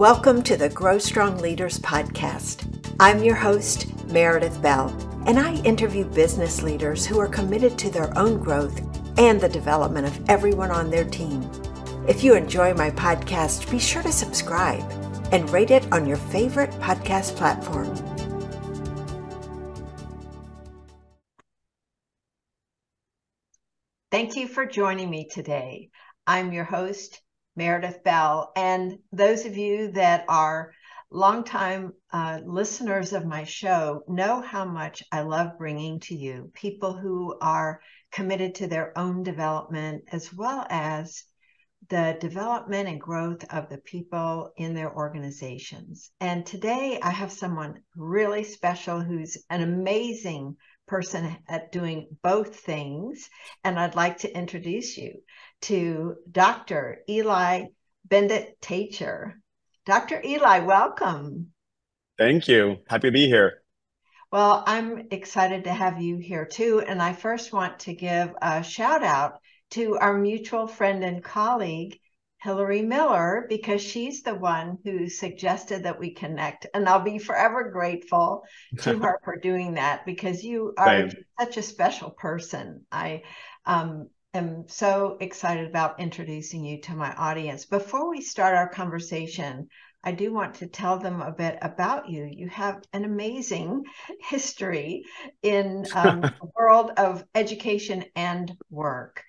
Welcome to the Grow Strong Leaders podcast. I'm your host, Meredith Bell, and I interview business leaders who are committed to their own growth and the development of everyone on their team. If you enjoy my podcast, be sure to subscribe and rate it on your favorite podcast platform. Thank you for joining me today. I'm your host, Meredith Bell, and those of you that are longtime listeners of my show know how much I love bringing to you people who are committed to their own development as well as the development and growth of the people in their organizations. And today I have someone really special who's an amazing person at doing both things. And I'd like to introduce you to Dr. Eli Bendet-Taicher. Dr. Eli, welcome. Thank you. Happy to be here. Well, I'm excited to have you here too. And I first want to give a shout out to our mutual friend and colleague, Hillary Miller, because she's the one who suggested that we connect. And I'll be forever grateful to her for doing that because you are such a special person. I am so excited about introducing you to my audience. Before we start our conversation, I do want to tell them a bit about you. You have an amazing history in the world of education and work.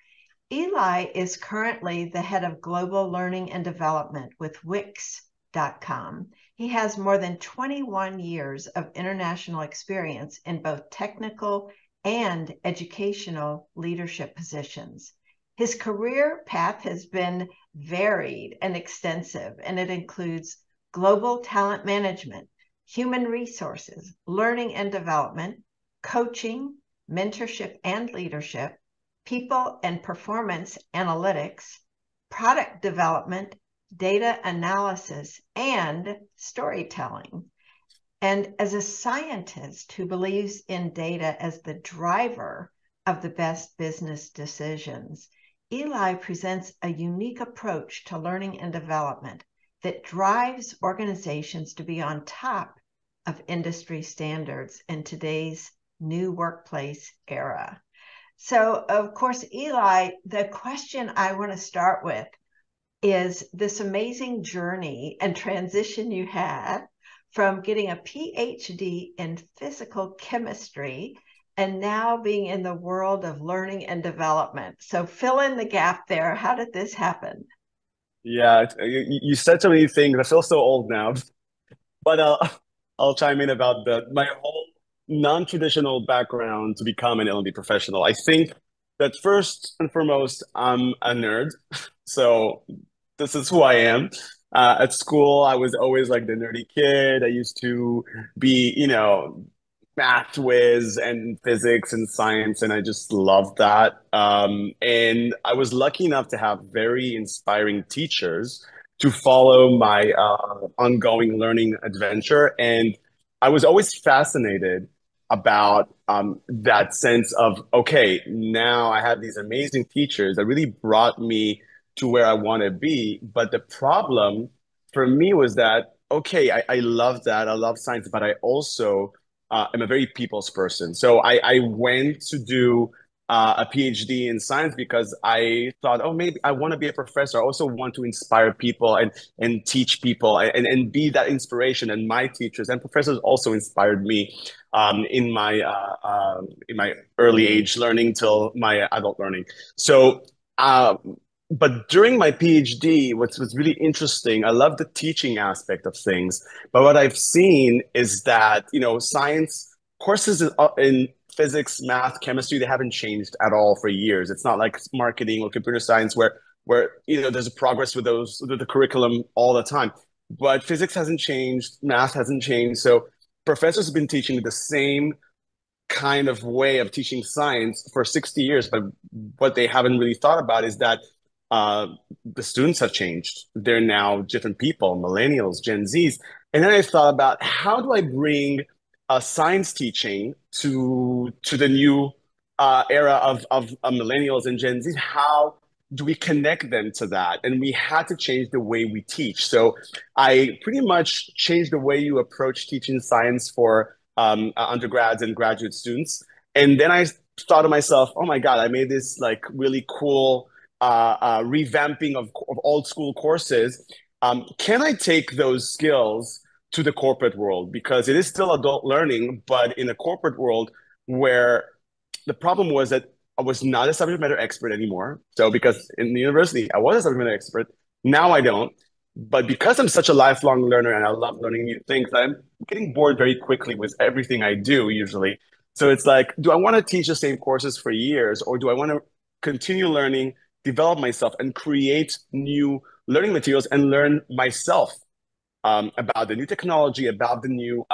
Eli is currently the head of global learning and development with Wix.com. He has more than 21 years of international experience in both technical and educational leadership positions. His career path has been varied and extensive, and it includes global talent management, human resources, learning and development, coaching, mentorship and leadership, people and performance analytics, product development, data analysis, and storytelling. And as a scientist who believes in data as the driver of the best business decisions, Eli presents a unique approach to learning and development that drives organizations to be on top of industry standards in today's new workplace era. So, of course, Eli, the question I want to start with is this amazing journey and transition you had from getting a Ph.D. in physical chemistry and now being in the world of learning and development. So fill in the gap there. How did this happen? Yeah, you said so many things. I feel so old now, but I'll chime in about my whole non-traditional background to become an L&D professional. I think that first and foremost, I'm a nerd. So this is who I am. At school, I was always like the nerdy kid. I used to be, math whiz and physics and science, and I just loved that. And I was lucky enough to have very inspiring teachers to follow my ongoing learning adventure. And I was always fascinated about that sense of, okay, now I have these amazing teachers that really brought me to where I want to be. But the problem for me was that, okay, I love that. I love science, but I also am a very people's person. So I went to do a PhD in science because I thought, oh, maybe I want to be a professor. I also want to inspire people and teach people and be that inspiration. And my teachers and professors also inspired me in my early age learning till my adult learning. So but during my PhD, what was really interesting, I love the teaching aspect of things. But what I've seen is that, science courses in physics, math, chemistry, they haven't changed at all for years. It's not like marketing or computer science where there's a progress with the curriculum all the time. But physics hasn't changed, math hasn't changed. So professors have been teaching the same kind of way of teaching science for 60 years. But what they haven't really thought about is that the students have changed. They're now different people, millennials, Gen Zs. And then I thought about how do I bring science teaching to the new era of millennials and Gen Z? How do we connect them to that? And we had to change the way we teach. So I pretty much changed the way you approach teaching science for undergrads and graduate students. And then I thought to myself, oh my God, I made this like really cool revamping of old school courses. Can I take those skills to the corporate world? Because it is still adult learning, but in a corporate world where the problem was that I was not a subject matter expert anymore. So because in the university, I was a subject matter expert. Now I don't. But because I'm such a lifelong learner and I love learning new things, I'm getting bored very quickly with everything I do usually. So it's like, do I want to teach the same courses for years, or do I want to continue learning, develop myself, and create new learning materials and learn myself about the new technology, about the new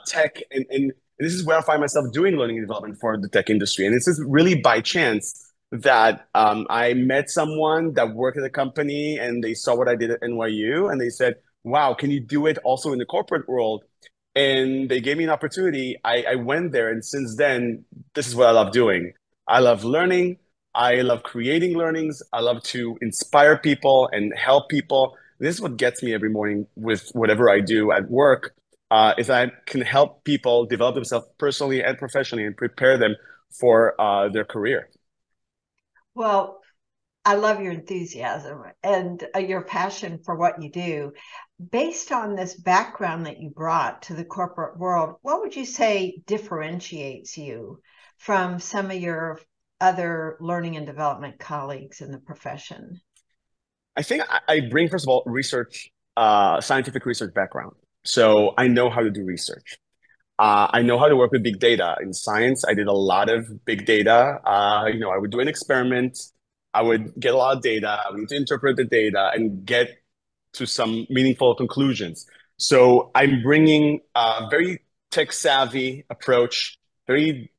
tech, and this is where I find myself doing learning and development for the tech industry. And this is really by chance that I met someone that worked at a company and they saw what I did at NYU and they said, wow, can you do it also in the corporate world? And they gave me an opportunity. I went there. And since then, this is what I love doing. I love learning. I love creating learnings. I love to inspire people and help people. This is what gets me every morning with whatever I do at work, is I can help people develop themselves personally and professionally and prepare them for their career. Well, I love your enthusiasm and your passion for what you do. Based on this background that you brought to the corporate world, what would you say differentiates you from some of your other learning and development colleagues in the profession? I think I bring, first of all, research, scientific research background. So I know how to do research. I know how to work with big data. In science, I did a lot of big data. I would do an experiment. I would get a lot of data. I would need to interpret the data and get to some meaningful conclusions. So I'm bringing a very tech savvy approach, very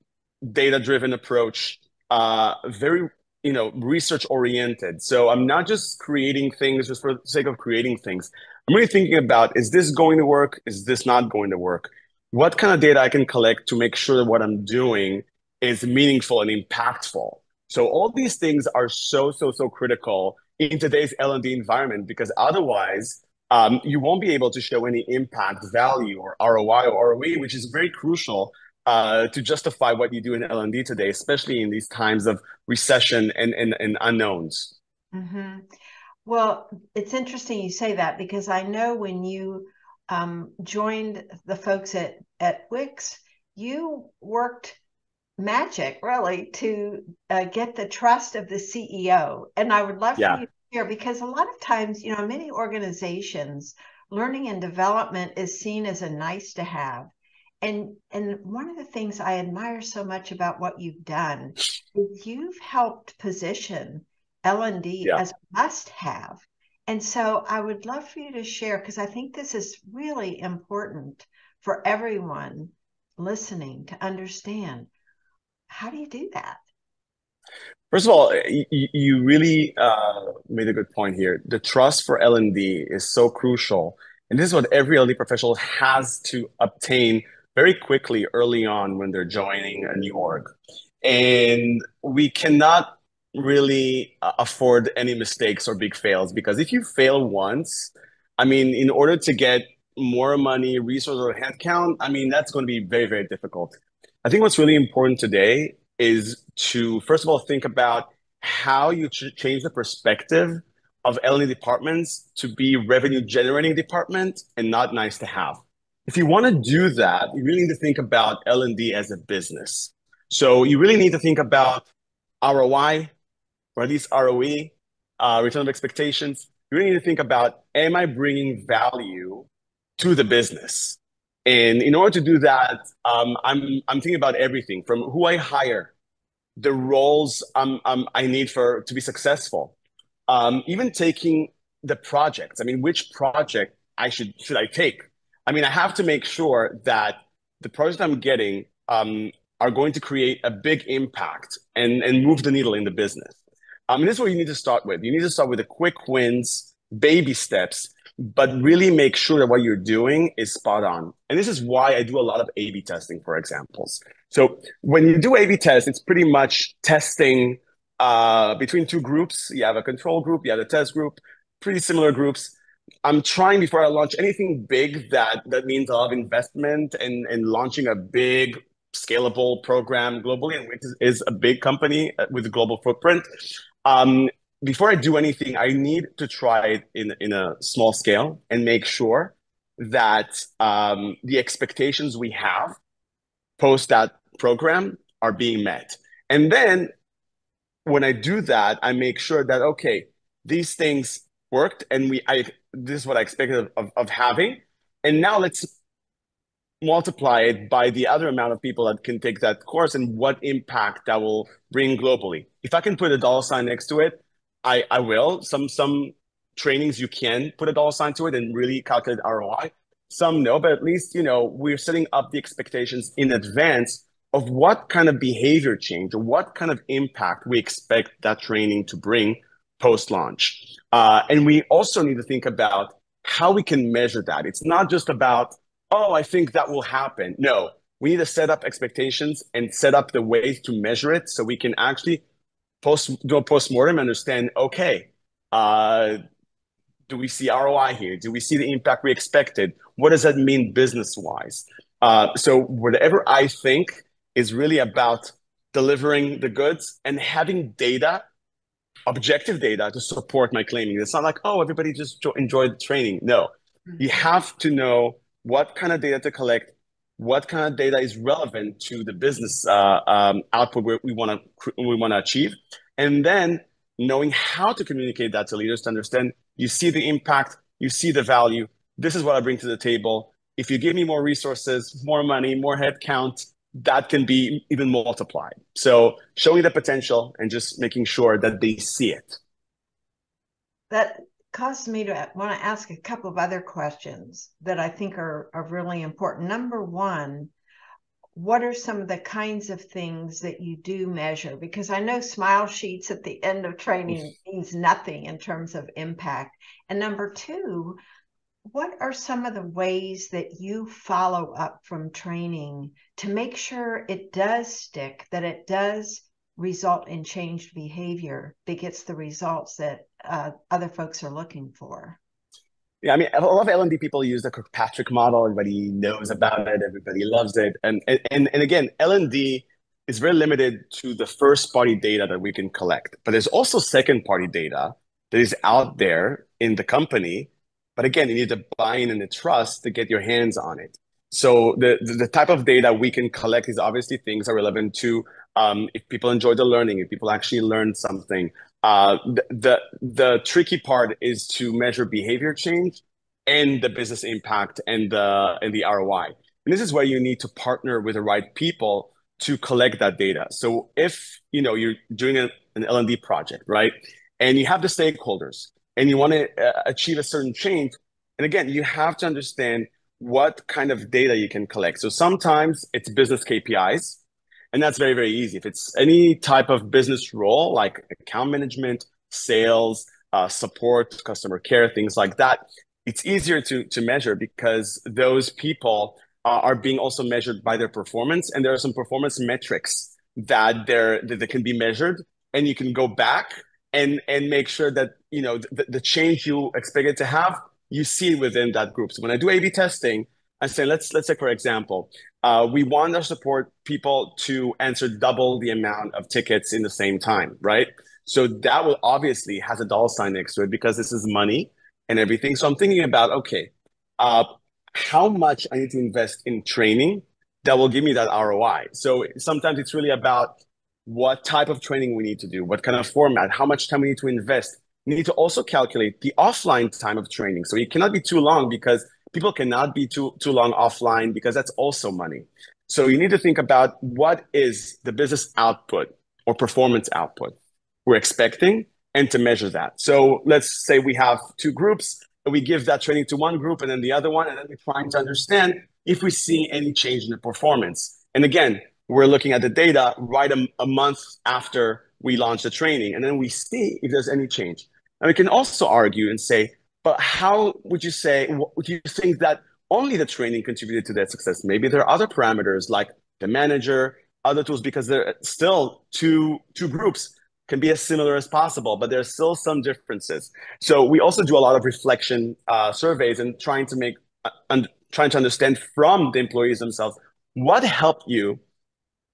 data driven approach, very research oriented. So I'm not just creating things just for the sake of creating things. I'm really thinking about, is this going to work? Is this not going to work? What kind of data I can collect to make sure that what I'm doing is meaningful and impactful. So all these things are so critical in today's L&D environment, because otherwise you won't be able to show any impact value or ROI or ROE, which is very crucial to justify what you do in L&D today, especially in these times of recession and unknowns. Mm-hmm. Well, it's interesting you say that because I know when you joined the folks at Wix, you worked magic really to get the trust of the CEO. And I would love for Yeah. you to share because a lot of times, many organizations, learning and development is seen as a nice to have. And one of the things I admire so much about what you've done is you've helped position L&D Yeah. as a must have. And so I would love for you to share, because I think this is really important for everyone listening to understand. How do you do that? First of all, you really made a good point here. The trust for L&D is so crucial. And this is what every L&D professional has to obtain very quickly early on when they're joining a new org. And we cannot really afford any mistakes or big fails, because if you fail once, I mean, in order to get more money, resources, or headcount, I mean, that's going to be very difficult. I think what's really important today is to, first of all, think about how you change the perspective of L&D departments to be revenue generating department and not nice to have. If you want to do that, you really need to think about L&D as a business. So you really need to think about ROI, or at least ROE, return of expectations. You really need to think about, am I bringing value to the business? And in order to do that, I'm thinking about everything from who I hire, the roles I need to be successful, even taking the projects. I mean, which project should I take? I mean, I have to make sure that the projects I'm getting are going to create a big impact and move the needle in the business. And this is what you need to start with. You need to start with the quick wins, baby steps, but really make sure that what you're doing is spot on. And this is why I do a lot of A/B testing, for examples. So when you do A/B tests, it's pretty much testing between two groups. You have a control group, you have a test group, pretty similar groups. I'm trying before I launch anything big that means a lot of investment and launching a big scalable program globally, and which is a big company with a global footprint. Um, Before I do anything, I need to try it in a small scale and make sure that the expectations we have post that program are being met. And then when I do that, I make sure that, okay, these things worked and this is what I expected of having. And now let's multiply it by the other amount of people that can take that course and what impact that will bring globally. If I can put a dollar sign next to it, I will. Some trainings you can put a dollar sign to it and really calculate ROI. Some no, but at least we're setting up the expectations in advance of what kind of behavior change or what kind of impact we expect that training to bring post-launch. And we also need to think about how we can measure that. It's not just about, oh, I think that will happen. No, we need to set up expectations and set up the ways to measure it so we can actually do a post-mortem and understand, okay, do we see ROI here? Do we see the impact we expected? What does that mean business-wise? So whatever I think is really about delivering the goods and having data, objective data to support my claiming. It's not like, oh, everybody just enjoyed the training. No, you have to know what kind of data to collect, what kind of data is relevant to the business output we want to achieve, and then knowing how to communicate that to leaders to understand you see the impact, you see the value. This is what I bring to the table. If you give me more resources, more money, more headcount, that can be even multiplied. So showing the potential and just making sure that they see it. That caused me to want to ask a couple of other questions that I think are really important. Number one, what are some of the kinds of things that you do measure? Because I know smile sheets at the end of training means nothing in terms of impact. And number two, what are some of the ways that you follow up from training to make sure it does stick, that it does result in changed behavior that gets the results that other folks are looking for? Yeah, I mean, a lot of L&D people use the Kirkpatrick model. Everybody knows about it. Everybody loves it. And again, L&D is very limited to the first party data that we can collect. But there's also second party data that is out there in the company. But again, you need to buy in and the trust to get your hands on it. So the type of data we can collect is obviously things that are relevant to if people enjoy the learning, if people actually learn something. The tricky part is to measure behavior change and the business impact and the ROI. And this is where you need to partner with the right people to collect that data. So if you're doing an L&D project, right, and you have the stakeholders and you want to achieve a certain change, and again, you have to understand what kind of data you can collect. So sometimes it's business KPIs. And that's very, very easy. If it's any type of business role, like account management, sales, support, customer care, things like that, it's easier to measure because those people are being also measured by their performance. And there are some performance metrics that can be measured. And you can go back and make sure that the change you expected to have, you see within that group. So when I do A/B testing, I say, let's say, for example, we want our support people to answer double the amount of tickets in the same time, right? So that will obviously has a dollar sign next to it because this is money and everything. So I'm thinking about, okay, how much I need to invest in training that will give me that ROI. So sometimes it's really about what type of training we need to do, what kind of format, how much time we need to invest. We need to also calculate the offline time of training. So it cannot be too long because people cannot be too long offline because that's also money. So you need to think about what is the business output or performance output we're expecting and to measure that. So let's say we have two groups and we give that training to one group and then the other one, and then we're trying to understand if we see any change in the performance. And again, we're looking at the data right a month after we launch the training, and then we see if there's any change. And we can also argue and say, but how would you say, do you think that only the training contributed to that success? Maybe there are other parameters like the manager, other tools, because there are still two groups. can be as similar as possible, but there's still some differences. So we also do a lot of reflection surveys and trying to understand from the employees themselves what helped you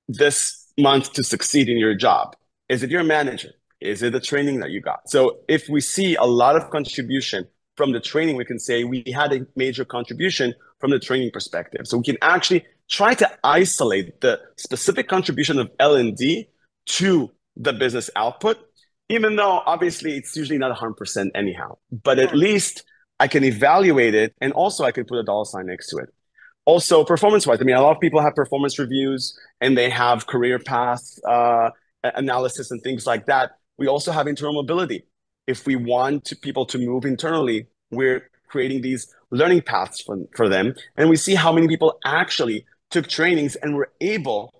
this month to succeed in your job. Is it your manager? Is it the training that you got? So if we see a lot of contribution from the training, we can say we had a major contribution from the training perspective. So we can actually try to isolate the specific contribution of L&D to the business output, even though obviously it's usually not 100% anyhow. But at least I can evaluate it, and also I can put a dollar sign next to it. Also, performance-wise, I mean, a lot of people have performance reviews and they have career path analysis and things like that. We also have internal mobility. If we want people to move internally, we're creating these learning paths for them. And we see how many people actually took trainings and were able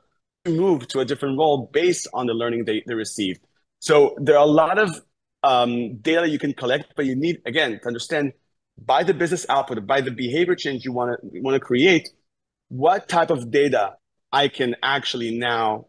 to move to a different role based on the learning they received. So there are a lot of data you can collect, but you need, again, to understand by the business output, by the behavior change you want to create, what type of data I can actually now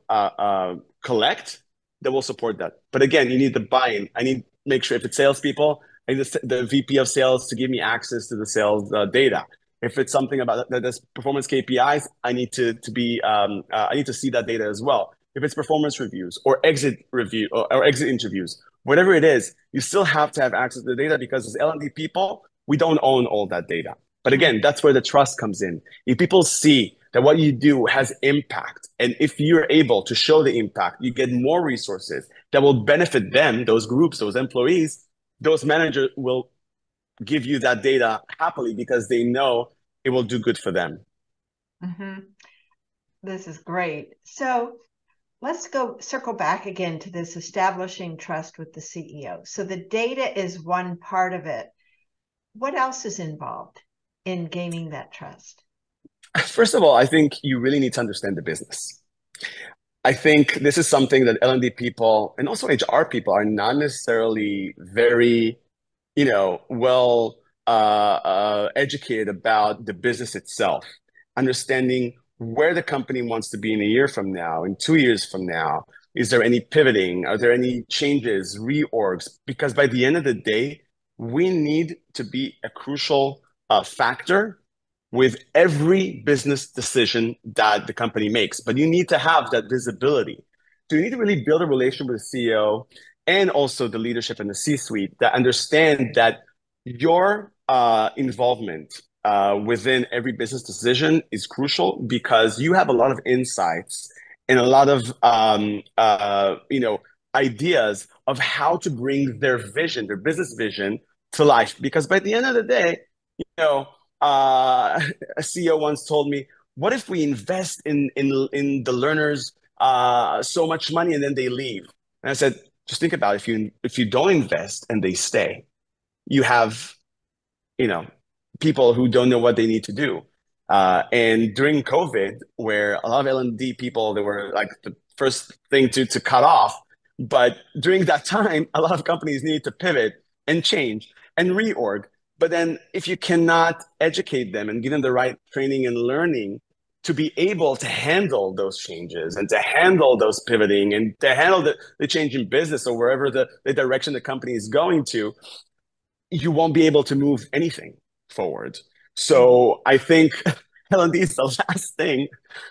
collect that will support that. But again, you need the buy-in. I need to make sure if it's salespeople, I need the VP of sales to give me access to the sales data. If it's something about that's performance KPIs, I need to see that data as well. If it's performance reviews or exit review or exit interviews, whatever it is, you still have to have access to the data, because as L&D people, we don't own all that data. But again, that's where the trust comes in. If people see that what you do has impact, and if you're able to show the impact, you get more resources that will benefit them, those groups, those employees, those managers will give you that data happily because they know it will do good for them. Mm-hmm. This is great. So let's circle back again to this establishing trust with the CEO. So the data is one part of it. What else is involved in gaining that trust? First of all, I think you really need to understand the business. I think this is something that L&D people and also HR people are not necessarily very, well educated about the business itself. Understanding where the company wants to be in a year from now, in 2 years from now. Is there any pivoting? Are there any changes, reorgs? Because by the end of the day, we need to be a crucial factor with every business decision that the company makes. But you need to have that visibility. So you need to really build a relationship with the CEO and also the leadership and the C-suite that understand that your involvement within every business decision is crucial, because you have a lot of insights and a lot of ideas of how to bring their vision, their business vision, to life. Because by the end of the day, a CEO once told me, "What if we invest in the learners so much money and then they leave?" And I said, "Just think about it. If you don't invest and they stay, you have, people who don't know what they need to do." And during COVID, where a lot of L&D people, they were like the first thing to cut off. But during that time, a lot of companies needed to pivot and change and reorg. But then if you cannot educate them and give them the right training and learning to be able to handle those changes and to handle those pivoting and to handle the change in business or wherever the direction the company is going to, you won't be able to move anything forward. So I think L&D is the last thing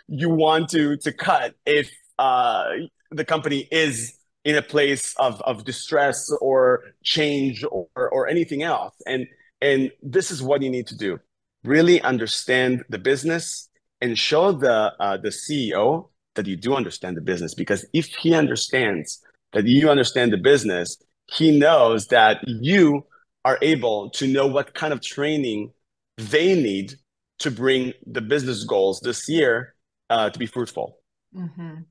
you want to cut if the company is in a place of distress or change or anything else. And this is what you need to do. Really understand the business and show the CEO that you do understand the business. Because if he understands that you understand the business, he knows that you are able to know what kind of training they need to bring the business goals this year to be fruitful. Mm-hmm.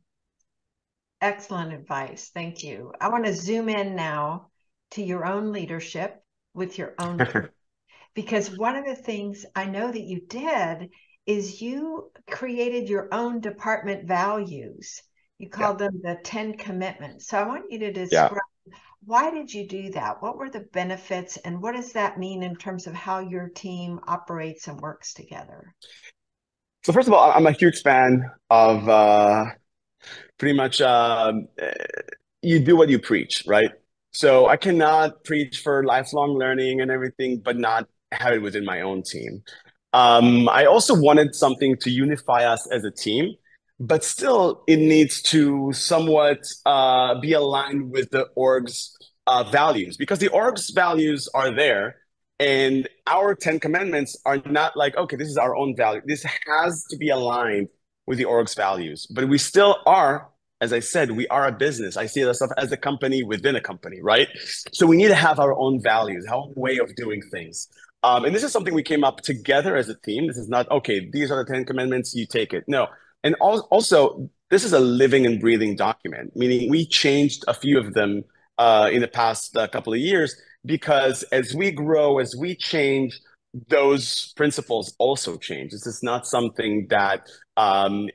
Excellent advice. Thank you. I want to zoom in now to your own leadership with your own because one of the things I know that you did is you created your own department values. You called them the 10 commitments. So I want you to describe why did you do that? What were the benefits, and what does that mean in terms of how your team operates and works together? So first of all, I'm a huge fan of pretty much you do what you preach, right? So I cannot preach for lifelong learning and everything, but not have it within my own team. I also wanted something to unify us as a team, but still it needs to somewhat be aligned with the org's values, because the org's values are there. And our 10 commandments are not like, okay, this is our own value. This has to be aligned with the org's values. But we still are, as I said, we are a business. I see ourselves as a company within a company, right? So we need to have our own values, our own way of doing things. And this is something we came up together as a team. This is not, okay, these are the 10 commandments, you take it. No. And also, this is a living and breathing document, meaning we changed a few of them in the past couple of years, because as we grow, as we change, those principles also change. This is not something that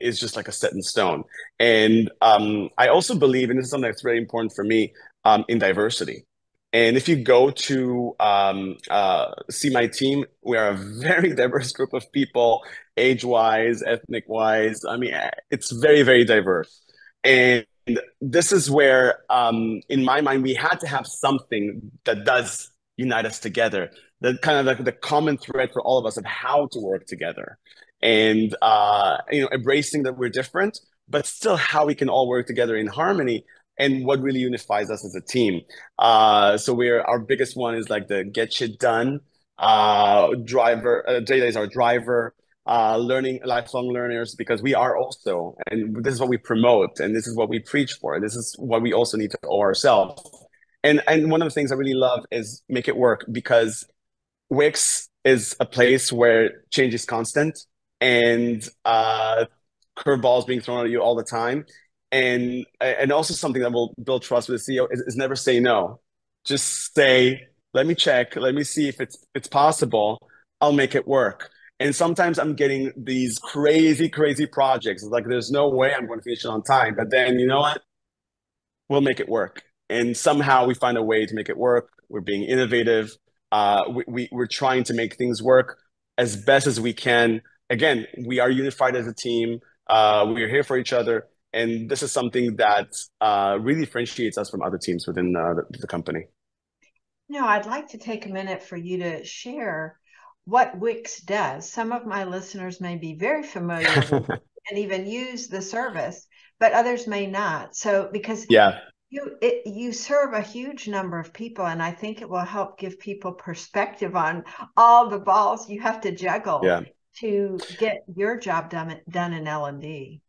is just like a set in stone. And I also believe, and this is something that's very important for me, in diversity. And if you go to see my team, we are a very diverse group of people, age-wise, ethnic-wise. I mean, it's very, very diverse. And this is where, in my mind, we had to have something that does unite us together. The kind of like the common thread for all of us of how to work together, and embracing that we're different, but still how we can all work together in harmony, and what really unifies us as a team. So our biggest one is like the get shit done driver. Data is our driver. Learning, lifelong learners, because we are also, and this is what we promote, and this is what we preach for, and this is what we also need to owe ourselves. And one of the things I really love is make it work, because Wix is a place where change is constant, and curveballs being thrown at you all the time. And also something that will build trust with the CEO is never say no. Just say, let me check, let me see if it's possible. I'll make it work. And sometimes I'm getting these crazy, crazy projects. It's like, there's no way I'm going to finish it on time. But then, you know what? We'll make it work. And somehow we find a way to make it work. We're being innovative. We're trying to make things work as best as we can. Again, we are unified as a team. We are here for each other. And this is something that really differentiates us from other teams within the company. Now, I'd like to take a minute for you to share what Wix does. Some of my listeners may be very familiar with and even use the service, but others may not. So, because yeah, you serve a huge number of people, and I think it will help give people perspective on all the balls you have to juggle to get your job done in L&D.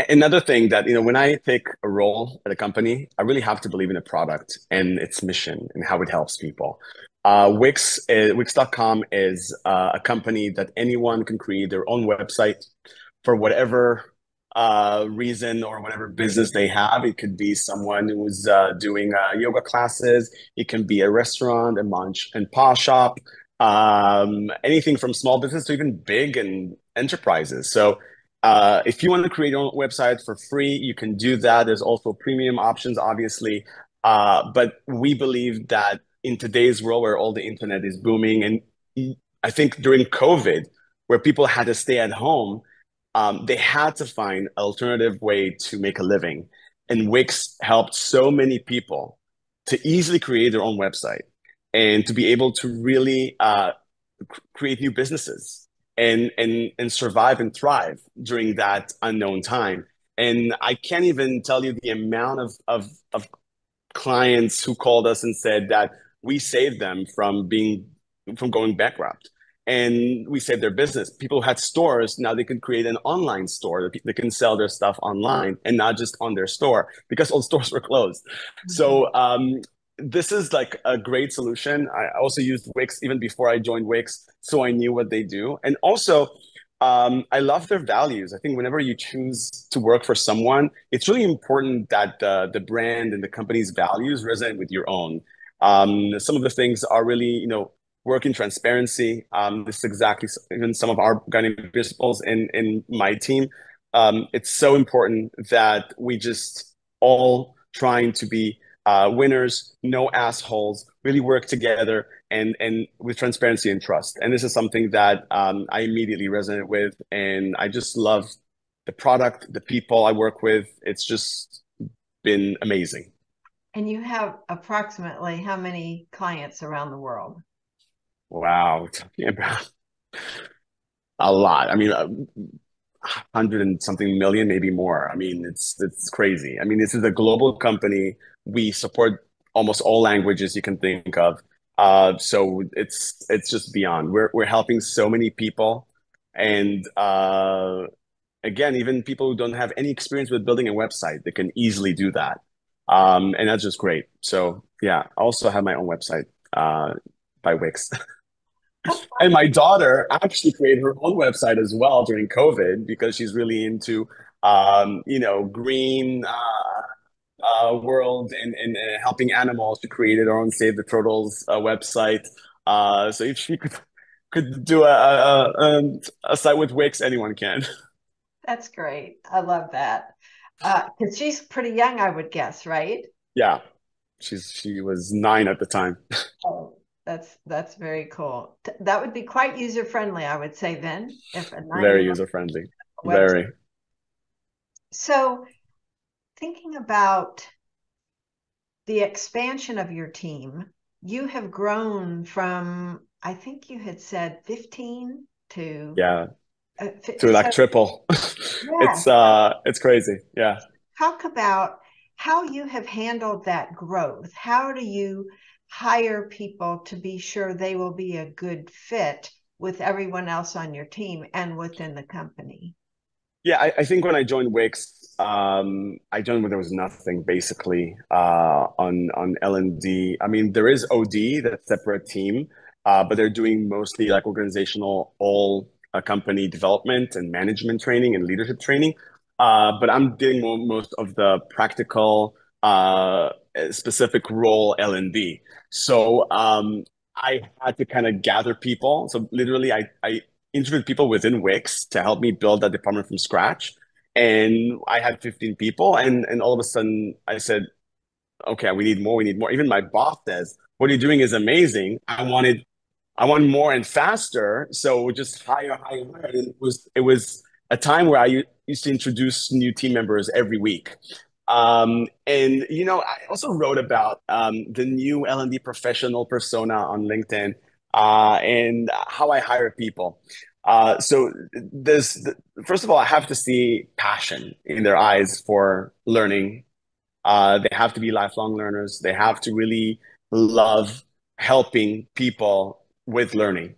Another thing that, when I take a role at a company, I really have to believe in a product and its mission and how it helps people. Wix.com is a company that anyone can create their own website for whatever reason or whatever business they have. It could be someone who's doing yoga classes. It can be a restaurant, a munch and paw shop, anything from small business to even big and enterprises. So if you want to create your own website for free, you can do that. There's also premium options, obviously. But we believe that in today's world where all the internet is booming, and I think during COVID, where people had to stay at home, they had to find an alternative way to make a living. And Wix helped so many people to easily create their own website and to be able to really create new businesses and survive and thrive during that unknown time. And I can't even tell you the amount of clients who called us and said that we saved them from going bankrupt, and we saved their business. People who had stores, now they can create an online store that they can sell their stuff online and not just on their store, because all stores were closed. Mm-hmm. So this is like a great solution. I also used Wix even before I joined Wix, so I knew what they do. And also, I love their values. I think whenever you choose to work for someone, it's really important that the brand and the company's values resonate with your own. Some of the things are really, work in transparency. This is exactly even some of our guiding principles in my team. It's so important that we just all trying to be winners, no assholes, really work together and with transparency and trust. And this is something that I immediately resonate with. And I just love the product, the people I work with. It's just been amazing. And you have approximately how many clients around the world? Wow, we're talking about a lot. I mean, 100 and something million, maybe more. I mean, it's crazy. I mean, this is a global company. We support almost all languages you can think of. So it's just beyond. We're helping so many people, and again, even people who don't have any experience with building a website, they can easily do that. And that's just great. So yeah, I also have my own website by Wix. And my daughter actually created her own website as well during COVID because she's really into, green world and helping animals. She created her own Save the Turtles website. So if she could do a site with Wix, anyone can. That's great. I love that. Because she's pretty young, I would guess, right? Yeah, she was 9 at the time. Oh, that's very cool. That would be quite user friendly, I would say then, if a Very 9-year-old user friendly. website. Very. So thinking about the expansion of your team, you have grown from, I think you had said 15 to Yeah, to so like triple. yeah. It's crazy. Yeah. Talk about how you have handled that growth. How do you hire people to be sure they will be a good fit with everyone else on your team and within the company? Yeah, I think when I joined Wix, I joined when there was nothing basically on L&D. I mean, there is OD, that's a separate team, but they're doing mostly like organizational, all company development and management training and leadership training. But I'm doing most of the practical, specific role L&D. So I had to kind of gather people. So literally, I interviewed people within Wix to help me build that department from scratch. And I had 15 people, and all of a sudden I said, okay, we need more, we need more. Even my boss says, what you're doing is amazing. I want more and faster. So just hire, hire, hire. And it was a time where I used to introduce new team members every week. And I also wrote about the new L&D professional persona on LinkedIn and how I hire people. So first of all, I have to see passion in their eyes for learning. They have to be lifelong learners. They have to really love helping people with learning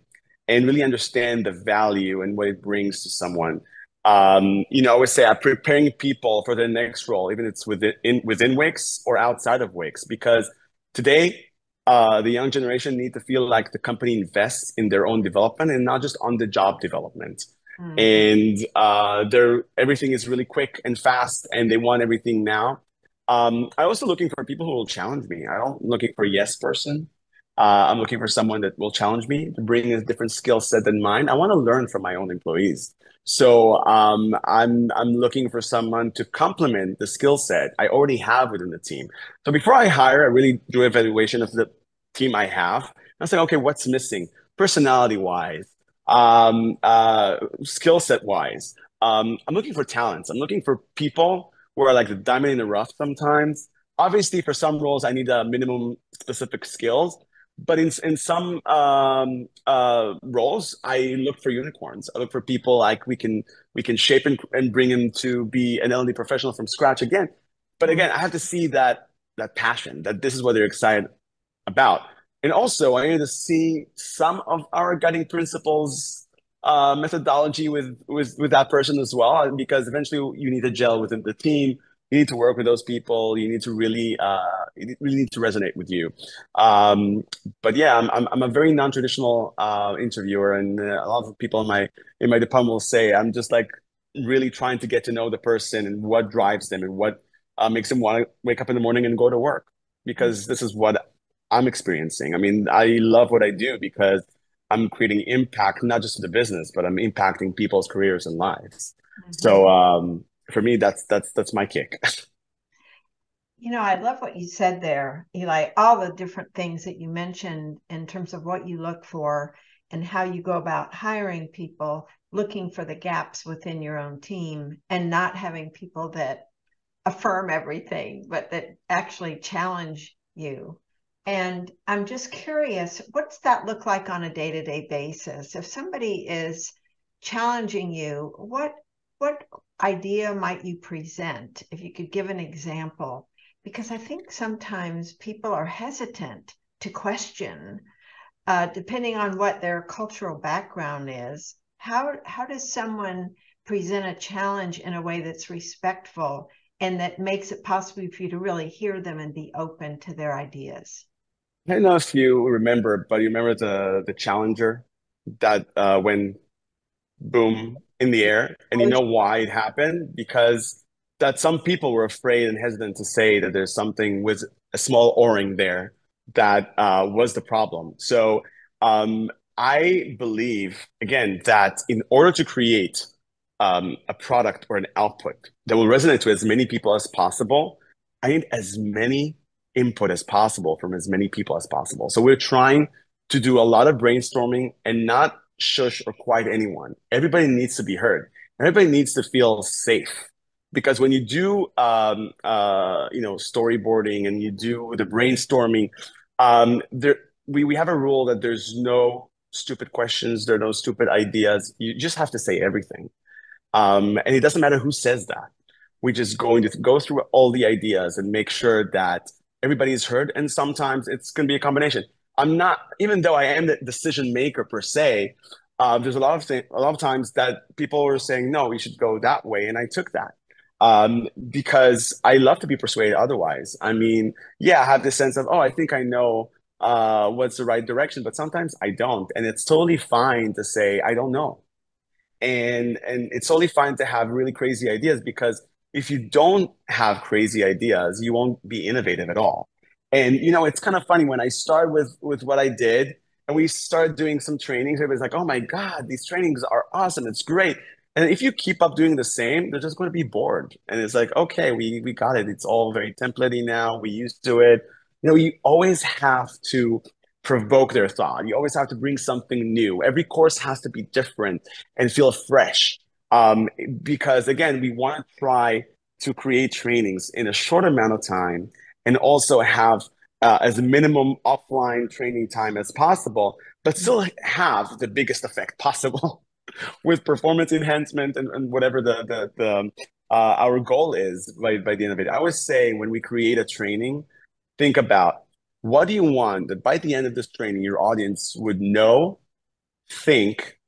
and really understand the value and what it brings to someone. I always say I'm preparing people for their next role, even if it's within Wix or outside of Wix, because today the young generation need to feel like the company invests in their own development and not just on the job development. Mhm. And everything is really quick and fast, and they want everything now. I'm also looking for people who will challenge me. I'm looking for a yes person. I'm looking for someone that will challenge me to bring a different skill set than mine. I want to learn from my own employees. So I'm looking for someone to complement the skill set I already have within the team. So before I hire, I really do evaluation of the team I have. I say, okay, what's missing, personality wise, skill set wise. I'm looking for talents. I'm looking for people who are like the diamond in the rough sometimes. Obviously, for some roles, I need a minimum specific skills. But in some roles, I look for unicorns. I look for people like we can shape and bring them to be an L&D professional from scratch again. But Mhm. again, I have to see that passion, that this is what they're excited about. And also, I need to see some of our guiding principles methodology with that person as well, because eventually you need to gel within the team. You need to work with those people. You need to really need to resonate with you. But yeah, I'm a very non-traditional interviewer, and a lot of people in my department will say I'm just like really trying to get to know the person and what drives them and what makes them want to wake up in the morning and go to work, because this is what I'm experiencing. I mean, I love what I do because I'm creating impact, not just to the business, but I'm impacting people's careers and lives. So Mhm. for me, that's my kick. I love what you said there, Eli, all the different things that you mentioned in terms of what you look for and how you go about hiring people, looking for the gaps within your own team and not having people that affirm everything, but that actually challenge you. And I'm just curious, what's that look like on a day-to-day basis? If somebody is challenging you, what idea might you present? If you could give an example, because I think sometimes people are hesitant to question, depending on what their cultural background is. How does someone present a challenge in a way that's respectful and that makes it possible for you to really hear them and be open to their ideas? I don't know if you remember, but you remember the Challenger that went boom in the air, and you know why it happened? Because that some people were afraid and hesitant to say that there's something with a small O-ring there that was the problem. So I believe again that in order to create a product or an output that will resonate to as many people as possible, I need as many input as possible from as many people as possible. So we're trying to do a lot of brainstorming and not shush or quiet anyone. Everybody needs to be heard. Everybody needs to feel safe. Because when you do, storyboarding and you do the brainstorming, we have a rule that there's no stupid questions, there are no stupid ideas. You just have to say everything. And it doesn't matter who says that. We're just going to go through all the ideas and make sure that everybody is heard. And sometimes it's going to be a combination. I'm not, even though I am the decision maker per se, there's a lot of times that people were saying, no, we should go that way. And I took that because I love to be persuaded otherwise. I mean, yeah, I have this sense of, oh, I think I know what's the right direction, but sometimes I don't. And it's totally fine to say, I don't know. And it's totally fine to have really crazy ideas because if you don't have crazy ideas, you won't be innovative at all. And you know, it's kind of funny when I started with what I did and we started doing some trainings, everybody's like, oh my God, these trainings are awesome. It's great. And if you keep up doing the same, they're just going to be bored. And it's like, okay, we got it. It's all very templatey now. We used to it. You know, you always have to provoke their thought. You always have to bring something new. Every course has to be different and feel fresh. Because again, we want to try to create trainings in a short amount of time and also have as minimum offline training time as possible, but still have the biggest effect possible with performance enhancement and whatever the our goal is by the end of it. I always say when we create a training, think about what do you want that by the end of this training, your audience would know, think,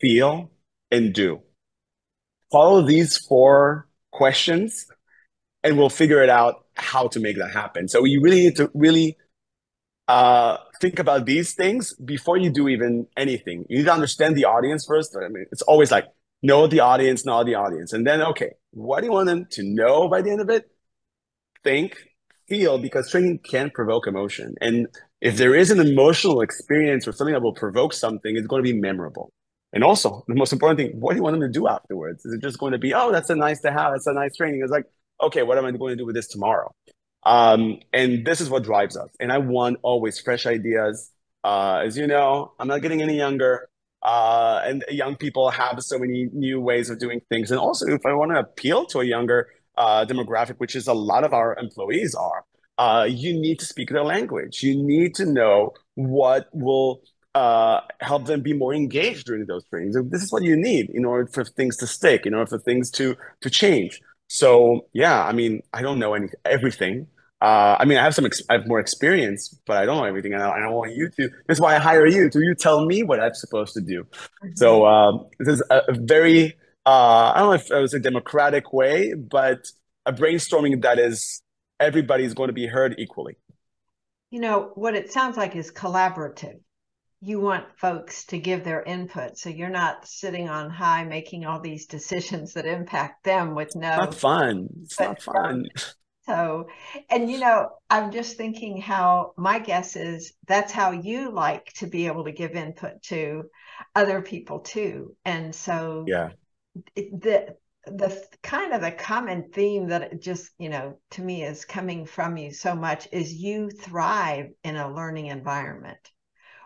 feel, and do. Follow these four questions and we'll figure it out how to make that happen. So you really need to really think about these things before you do even anything. You need to understand the audience first. I mean, it's always like know the audience, know the audience. And then, okay, what do you want them to know by the end of it? Think, feel, because training can provoke emotion. And if there is an emotional experience or something that will provoke something, it's going to be memorable. And also, the most important thing, what do you want them to do afterwards? Is it just going to be, oh, that's a nice to have, that's a nice training? It's like, okay, what am I going to do with this tomorrow? And this is what drives us. And I want always fresh ideas. As you know, I'm not getting any younger. And young people have so many new ways of doing things. And also, if I want to appeal to a younger demographic, which is a lot of our employees are, you need to speak their language. You need to know what will help them be more engaged during those trainings. This is what you need in order for things to stick, in order for things to change. So yeah, I mean, I don't know everything. I mean, I have more experience, but I don't know everything. And I don't want you to. That's why I hire you. To you tell me what I'm supposed to do. So this is a very I don't know if it was a democratic way, but a brainstorming that is everybody's going to be heard equally. You know, what it sounds like is collaborative. You want folks to give their input. So you're not sitting on high making all these decisions that impact them with Not no. fun. It's But not fun. so, and you know, I'm just thinking how my guess is that's how you like to be able to give input to other people too. And so Yeah, the kind of the common theme that just, you know, to me is coming from you so much is you thrive in a learning environment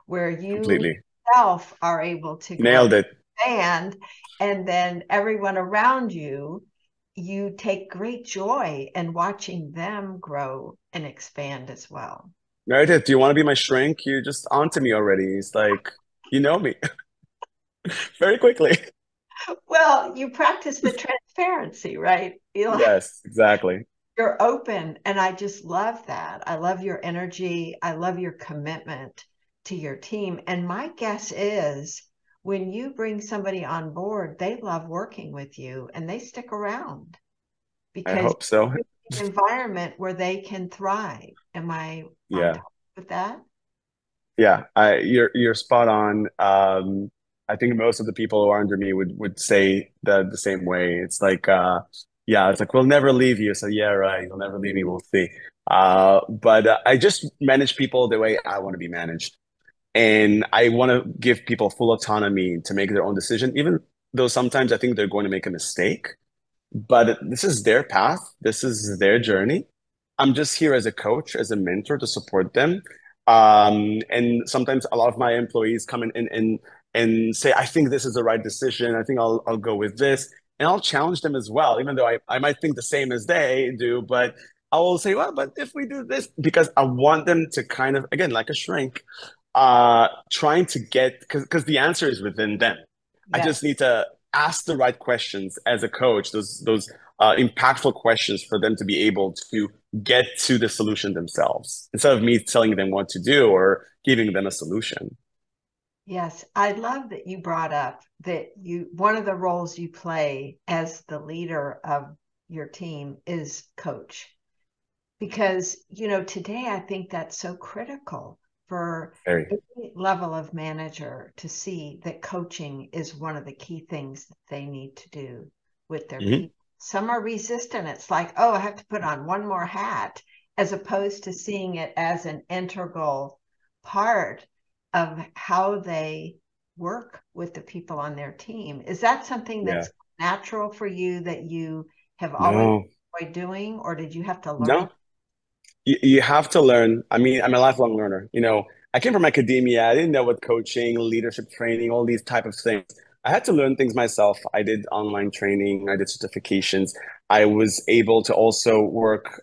where you completely. yourself are able to grow Nailed it. and then everyone around you you take great joy in watching them grow and expand as well. Meredith, do you want to be my shrink? You're just onto me already. It's like, you know me very quickly. Well, you practice the transparency, right? Eli? Yes, exactly. You're open, and I just love that. I love your energy. I love your commitment to your team. And my guess is when you bring somebody on board, they love working with you and they stick around I because hope so. you create an environment where they can thrive. Am I on Yeah. top with that? Yeah, you're spot on. I think most of the people who are under me would say the same way. It's like yeah, it's like we'll never leave you. So yeah, right, you'll never leave me. We'll see. But I just manage people the way I want to be managed. And I want to give people full autonomy to make their own decision, even though sometimes I think they're going to make a mistake. But this is their path. This is their journey. I'm just here as a coach, as a mentor to support them. And sometimes a lot of my employees come in and say, I think this is the right decision. I think I'll go with this. And I'll challenge them as well, even though I might think the same as they do, but I will say, well, but if we do this, because I want them to kind of, again, like a shrink, trying to get, because the answer is within them. I Yes. just need to ask the right questions as a coach, those impactful questions for them to be able to get to the solution themselves instead of me telling them what to do or giving them a solution. Yes, I love that you brought up that one of the roles you play as the leader of your team is coach. Because, today I think that's so critical for Very. any level of manager to see that coaching is one of the key things that they need to do with their Mhm. people. Some are resistant. It's like, oh, I have to put on one more hat, as opposed to seeing it as an integral part of how they work with the people on their team. Is that something Yeah. that's natural for you that you have always No, enjoyed doing, or did you have to learn? no. You have to learn. I mean, I'm a lifelong learner. I came from academia. I didn't know what coaching, leadership training, all these type of things. I had to learn things myself. I did online training. I did certifications. I was able to also work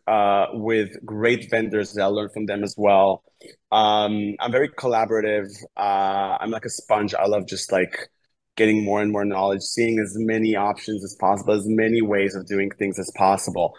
with great vendors that I learned from them as well. I'm very collaborative. I'm like a sponge. I love just like getting more and more knowledge, seeing as many options as possible, as many ways of doing things as possible.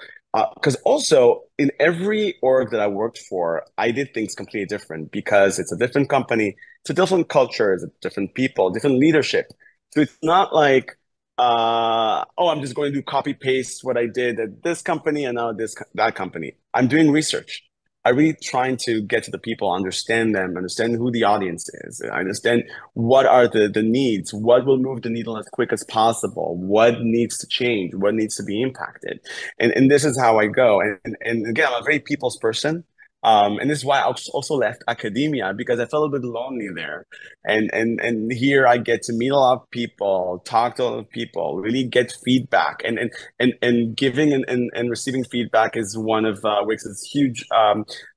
Because also in every org that I worked for, I did things completely different because it's a different company, it's a different culture, it's a different people, different leadership. So it's not like, oh, I'm just going to do copy paste what I did at this company and now that company. I'm doing research. I really trying to get to the people, understand them, understand who the audience is, I understand what are the needs, what will move the needle as quick as possible, what needs to change, what needs to be impacted. And this is how I go. And again, I'm a very people's person. And this is why I also left academia because I felt a bit lonely there. And here I get to meet a lot of people, talk to a lot of people, really get feedback. And giving and receiving feedback is one of Wix's huge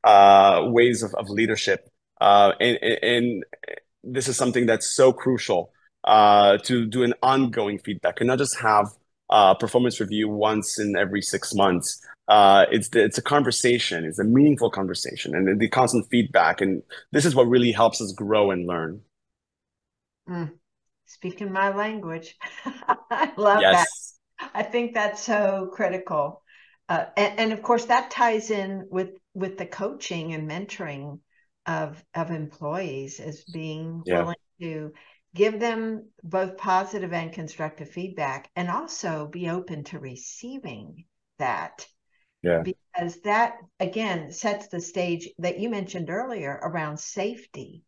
ways of leadership. And this is something that's so crucial to do an ongoing feedback and not just have performance review once in every 6 months. It's a conversation. It's a meaningful conversation, and the constant feedback. And this is what really helps us grow and learn. Mm, speaking my language. I love that. Yes. I think that's so critical. And of course, that ties in with the coaching and mentoring of employees as being Yeah. willing to give them both positive and constructive feedback and also be open to receiving that Yeah. because that again sets the stage that you mentioned earlier around safety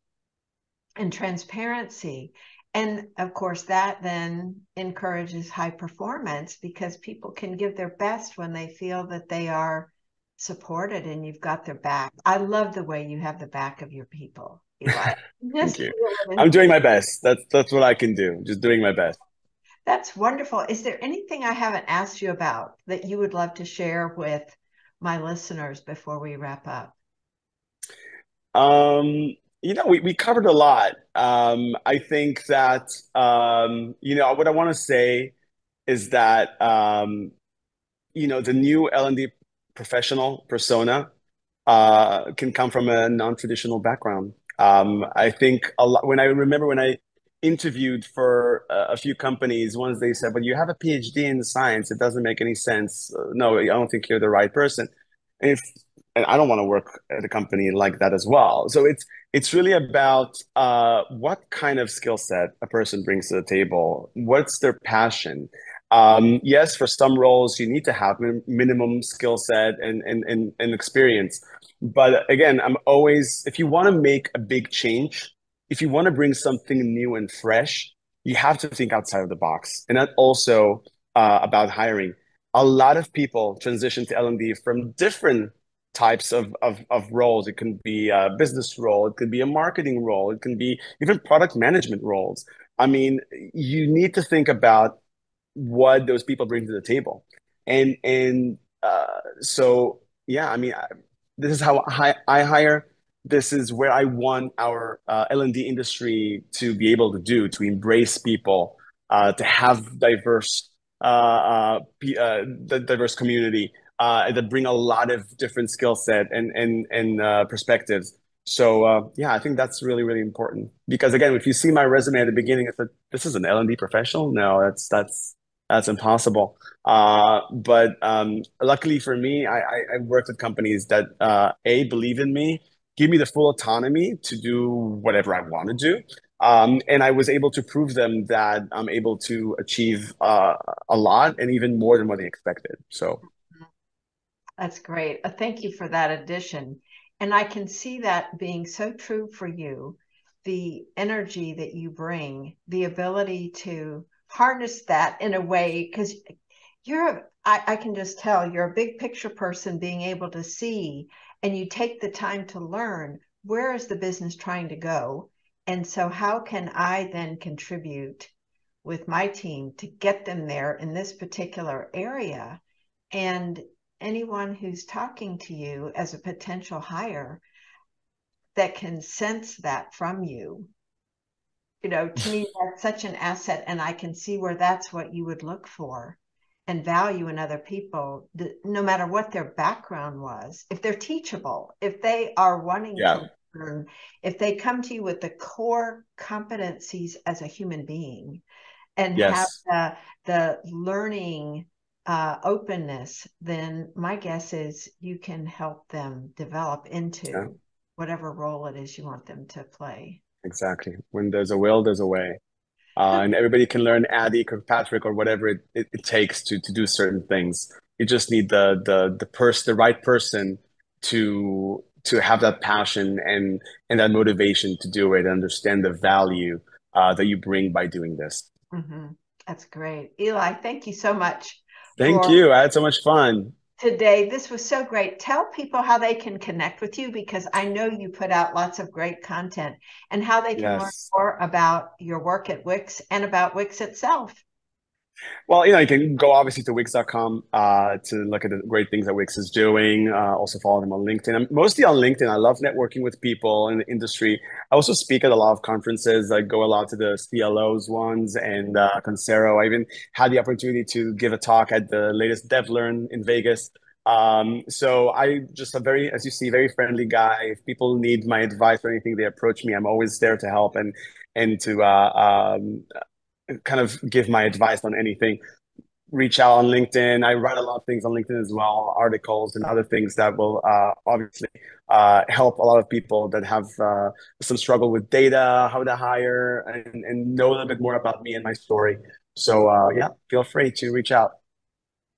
and transparency. And of course, that then encourages high performance because people can give their best when they feel that they are supported and you've got their back. I love the way you have the back of your people, Eli. Thank Just you. feel it I'm in doing my best. That's what I can do. Just doing my best. That's wonderful. Is there anything I haven't asked you about that you would love to share with my listeners before we wrap up? We covered a lot. I think that what I want to say is that the new L&D professional persona can come from a non-traditional background. I think a lot when I interviewed for a few companies, once they said, "But you have a PhD in science, it doesn't make any sense. No, I don't think you're the right person." And if and I don't want to work at a company like that as well. So it's really about what kind of skill set a person brings to the table. What's their passion? Yes, for some roles you need to have minimum skill set and experience. But again, I'm always, if you want to make a big change, if you want to bring something new and fresh, you have to think outside of the box. And that also about hiring. A lot of people transition to L&D from different types of roles. It can be a business role, it could be a marketing role, it can be even product management roles. I mean, you need to think about what those people bring to the table. So yeah, I mean, this is how I hire. This is where I want our L&D industry to be able to do, to embrace people, to have the diverse community that bring a lot of different skill set and perspectives. So yeah, I think that's really, really important because again, if you see my resume at the beginning, it's like, this is an L&D professional. No, that's impossible. But luckily for me, I worked with companies that believe in me, give me the full autonomy to do whatever I want to do. And I was able to prove them that I'm able to achieve a lot and even more than what they expected. So that's great. Thank you for that addition. And I can see that being so true for you, the energy that you bring, the ability to harness that in a way, because I can just tell you're a big picture person, being able to see, and you take the time to learn, where is the business trying to go? And so how can I then contribute with my team to get them there in this particular area? And anyone who's talking to you as a potential hire that can sense that from you, to me, that's such an asset. And I can see where that's what you would look for and value in other people, no matter what their background was. If they're teachable, if they are wanting to learn, if they come to you with the core competencies as a human being and have the learning openness, then my guess is you can help them develop into whatever role it is you want them to play. Exactly. When there's a will, there's a way. And everybody can learn Addy or Patrick or whatever it takes to do certain things. You just need the right person to have that passion and that motivation to do it and understand the value that you bring by doing this. Mm-hmm. That's great. Eli, thank you so much. Thank you. I had so much fun today. This was so great. Tell people how they can connect with you, because I know you put out lots of great content, and how they can learn more about your work at Wix and about Wix itself. Well, you can go obviously to Wix.com to look at the great things that Wix is doing. Also follow them on LinkedIn. I'm mostly on LinkedIn. I love networking with people in the industry. I also speak at a lot of conferences. I go a lot to the CLOs ones and Concero. I even had the opportunity to give a talk at the latest DevLearn in Vegas. So I just a very, as you see, very friendly guy. If people need my advice or anything, they approach me. I'm always there to help and to kind of give my advice on anything. Reach out on LinkedIn. I write a lot of things on LinkedIn as well, articles and other things that will obviously help a lot of people that have some struggle with data, how to hire, and know a little bit more about me and my story. So yeah, feel free to reach out.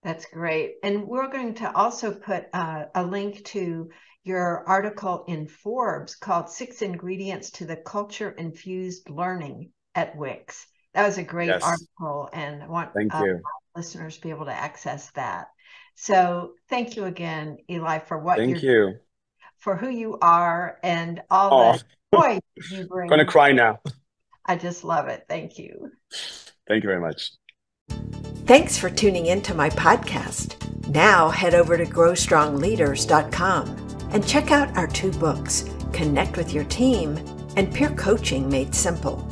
That's great. And we're going to also put a link to your article in Forbes called 6 Ingredients to the Culture Infused Learning at Wix. That was a great article, and I want listeners to be able to access that. So thank you again, Eli, for what for who you are and all the joy you bring. I'm gonna cry now. I just love it. Thank you. Thank you very much. Thanks for tuning into my podcast. Now head over to growstrongleaders.com and check out our 2 books, Connect with Your Team and Peer Coaching Made Simple.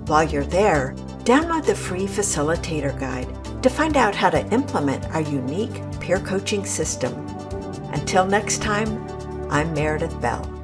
While you're there, download the free Facilitator Guide to find out how to implement our unique peer peer coaching system. Until next time, I'm Meredith Bell.